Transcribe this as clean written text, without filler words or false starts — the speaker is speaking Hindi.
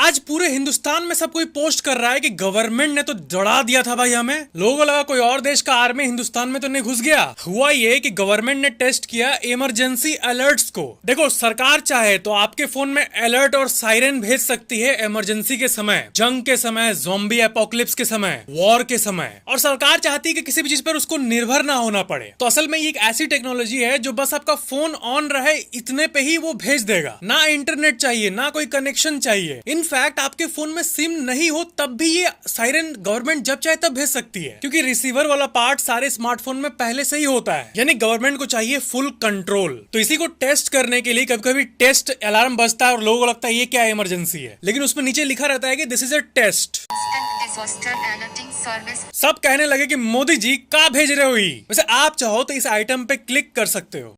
आज पूरे हिंदुस्तान में सब कोई पोस्ट कर रहा है कि गवर्नमेंट ने तो दौड़ा दिया था भाई हमें। लोगों को लगा कोई और देश का आर्मी हिंदुस्तान में तो नहीं घुस गया। हुआ ये कि गवर्नमेंट ने टेस्ट किया इमरजेंसी अलर्ट्स को। देखो, सरकार चाहे तो आपके फोन में अलर्ट और सायरन भेज सकती है इमरजेंसी के समय, जंग के समय, ज़ॉम्बी एपोकलिप्स के समय, वॉर के समय। और सरकार चाहती है कि किसी भी चीज पर उसको निर्भर ना होना पड़े। तो असल में ये एक ऐसी टेक्नोलॉजी है जो बस आपका फोन ऑन रहे इतने पे ही वो भेज देगा। ना इंटरनेट चाहिए, ना कोई कनेक्शन चाहिए। इनफैक्ट आपके फोन में सिम नहीं हो तब भी ये सायरन गवर्नमेंट जब चाहे तब भेज सकती है, क्योंकि रिसीवर वाला पार्ट सारे स्मार्टफोन में पहले से ही होता है। यानी गवर्नमेंट को चाहिए फुल कंट्रोल। तो इसी को टेस्ट करने के लिए कभी कभी टेस्ट अलार्म बजता है और लोगों को लगता है ये क्या इमरजेंसी है, लेकिन उसमें नीचे लिखा रहता है कि दिस इज अ टेस्ट। सब कहने लगे कि मोदी जी क्या भेज रहे हो ही। वैसे आप चाहो तो इस आइटम पे क्लिक कर सकते हो।